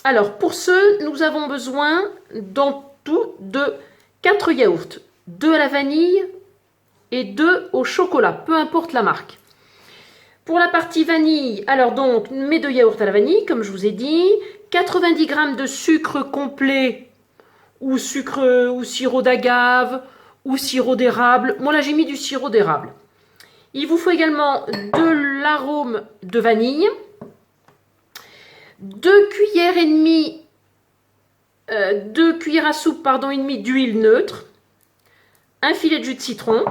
Alors, pour ce, nous avons besoin dans tout de 4 yaourts. 2 à la vanille et 2 au chocolat, peu importe la marque. Pour la partie vanille, alors donc mes 2 yaourts à la vanille, comme je vous ai dit, 90 g de sucre complet ou sucre ou sirop d'agave ou sirop d'érable. Moi là j'ai mis du sirop d'érable. Il vous faut également de l'arôme de vanille, 2 cuillères et demie, 2 cuillères à soupe pardon et demie d'huile neutre, un filet de jus de citron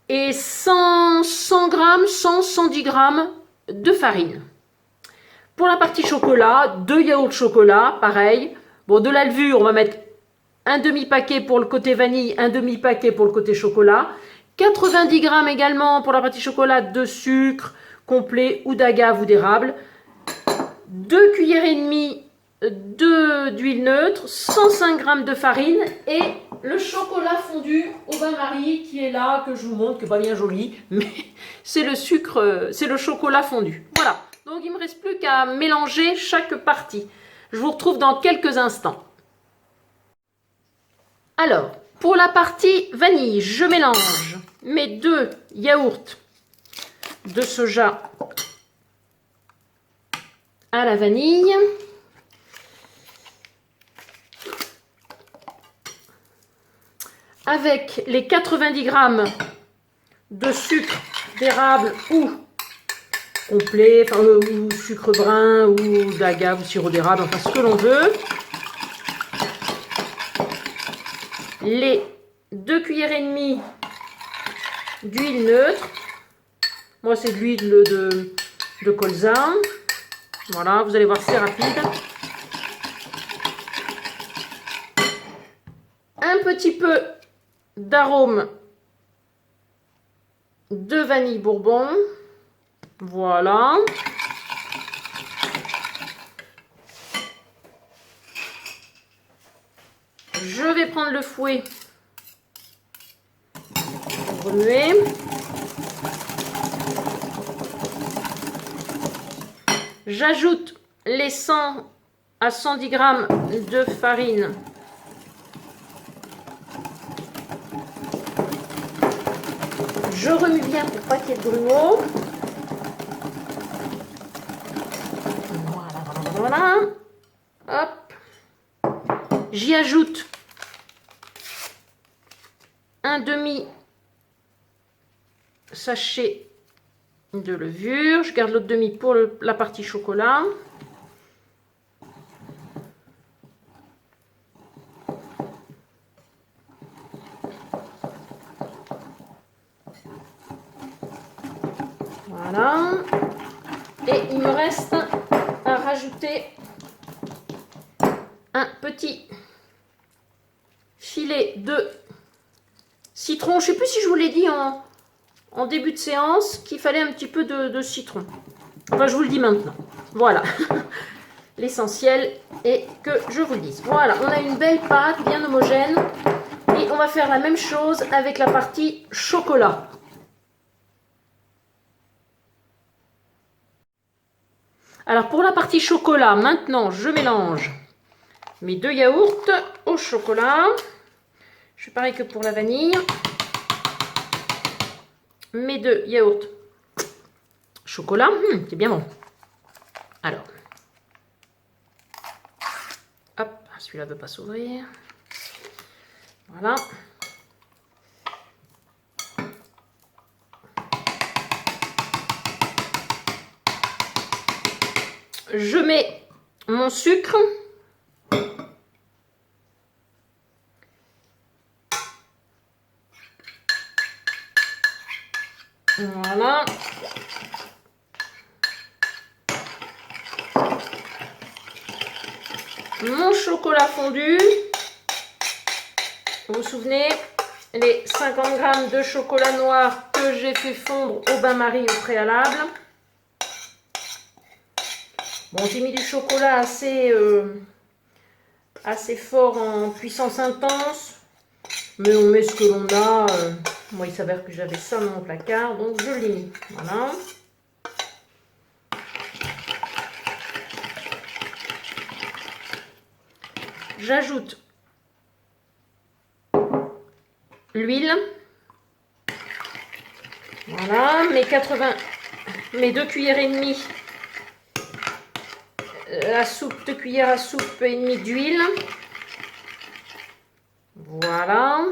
et 100 g, 110 g de farine. Pour la partie chocolat, 2 yaourts chocolat, pareil. Bon, de la levure, on va mettre un demi-paquet pour le côté vanille, un demi-paquet pour le côté chocolat. 90 g également pour la partie chocolat de sucre complet ou d'agave ou d'érable. 2 cuillères et demie d'huile neutre, 105 g de farine et le chocolat fondu au bain-marie qui est là, que je vous montre, qui n'est pas bien joli, mais c'est le sucre, c'est le chocolat fondu. Voilà, donc il ne me reste plus qu'à mélanger chaque partie. Je vous retrouve dans quelques instants. Alors, pour la partie vanille, je mélange mes 2 yaourts de soja à la vanille. Avec les 90 g de sucre d'érable ou complet, enfin, ou sucre brun ou d'agave ou sirop d'érable, enfin ce que l'on veut. Les 2 cuillères et demie d'huile neutre. Moi c'est de l'huile de colza. Voilà, vous allez voir, c'est rapide. Un petit peu d'arôme de vanille bourbon. Voilà. Je vais prendre le fouet pour remuer. J'ajoute les 100 à 110 g de farine. Je remue bien pour pas qu'il y ait de grumeaux. Voilà. Hop. J'y ajoute un demi sachet de levure. Je garde l'autre demi pour la partie chocolat. Voilà. Et il me reste à rajouter un petit filet de citron. Je ne sais plus si je vous l'ai dit en début de séance qu'il fallait un petit peu de citron. Enfin, je vous le dis maintenant. Voilà. L'essentiel est que je vous le dise. Voilà, on a une belle pâte bien homogène. Et on va faire la même chose avec la partie chocolat. Alors pour la partie chocolat, maintenant je mélange mes 2 yaourts au chocolat. Je fais pareil que pour la vanille. Mes 2 yaourts chocolat, c'est bien bon. Alors, hop, celui-là ne veut pas s'ouvrir. Voilà. Je mets mon sucre. Voilà. Mon chocolat fondu. Vous vous souvenez, les 50 g de chocolat noir que j'ai fait fondre au bain-marie au préalable. Bon, j'ai mis du chocolat assez fort en puissance intense. Mais on met ce que l'on a. Moi, il s'avère que j'avais ça dans mon placard, donc je l'ai mis. Voilà. j'ajoute l'huile. Voilà, mes 2 cuillères et demie, la soupe, 2 cuillères à soupe et demie d'huile. Voilà.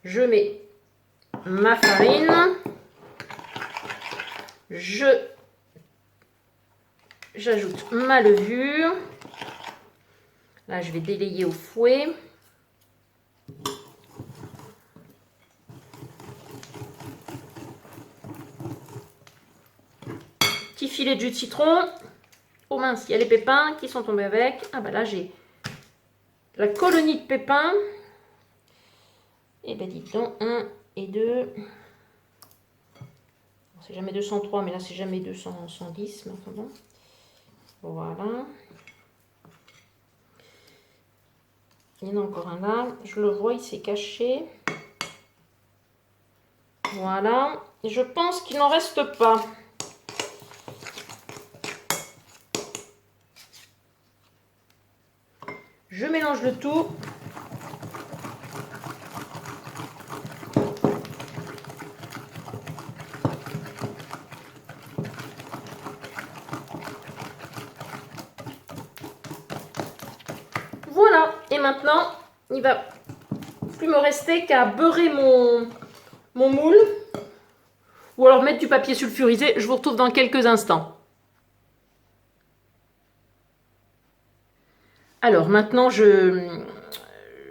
Je mets ma farine. J'ajoute ma levure. Là, je vais délayer au fouet. Petit filet de jus de citron. Oh mince, il y a les pépins qui sont tombés avec. Ah bah là, j'ai la colonie de pépins. Et ben dites donc, 1 et 2. C'est jamais 203, mais là, c'est jamais 210. Mais enfin bon. Voilà. Il y en a encore un là. Je le vois, il s'est caché. Voilà. Et je pense qu'il n'en reste pas. Je mélange le tout. Voilà. Et maintenant, il va plus me rester qu'à beurrer mon moule. Ou alors mettre du papier sulfurisé. Je vous retrouve dans quelques instants. Alors maintenant, je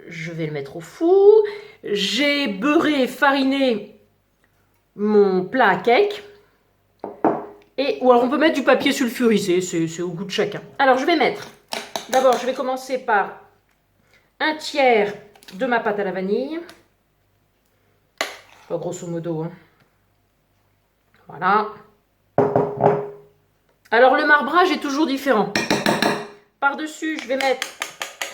vais le mettre au four. J'ai beurré et fariné mon plat à cake. Ou alors on peut mettre du papier sulfurisé, c'est au goût de chacun. Alors je vais mettre, d'abord je vais commencer par 1/3 de ma pâte à la vanille. Pas grosso modo. Hein. Voilà. Alors le marbrage est toujours différent. Par-dessus, je vais mettre,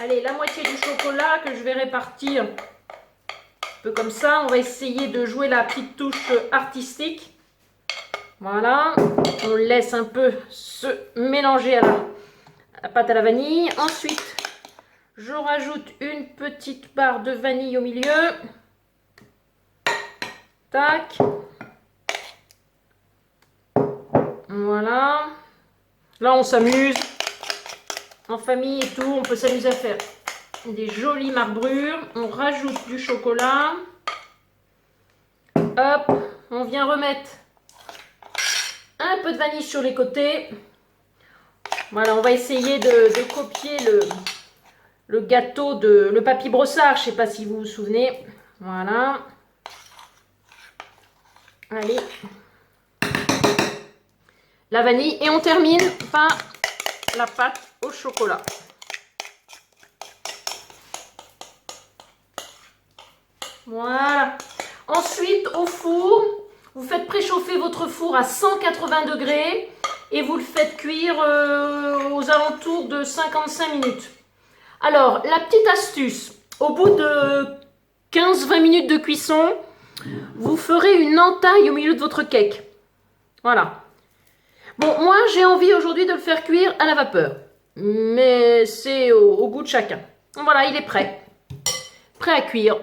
allez, la moitié du chocolat que je vais répartir. Un peu comme ça, on va essayer de jouer la petite touche artistique. Voilà, on laisse un peu se mélanger à la pâte à la vanille. Ensuite, je rajoute une petite barre de vanille au milieu. Tac. Voilà. Là, on s'amuse. En famille et tout, on peut s'amuser à faire des jolies marbrures. On rajoute du chocolat. Hop, on vient remettre un peu de vanille sur les côtés. Voilà, on va essayer de copier le gâteau le papy brossard. Je ne sais pas si vous vous souvenez. Voilà. Allez. La vanille. Et on termine par la pâte au chocolat. Voilà. Ensuite, au four, vous faites préchauffer votre four à 180 degrés et vous le faites cuire aux alentours de 55 minutes. Alors, la petite astuce, au bout de 15-20 minutes de cuisson, vous ferez une entaille au milieu de votre cake. Voilà. Bon, moi, j'ai envie aujourd'hui de le faire cuire à la vapeur. Mais c'est au goût de chacun. Voilà, il est prêt. Prêt à cuire.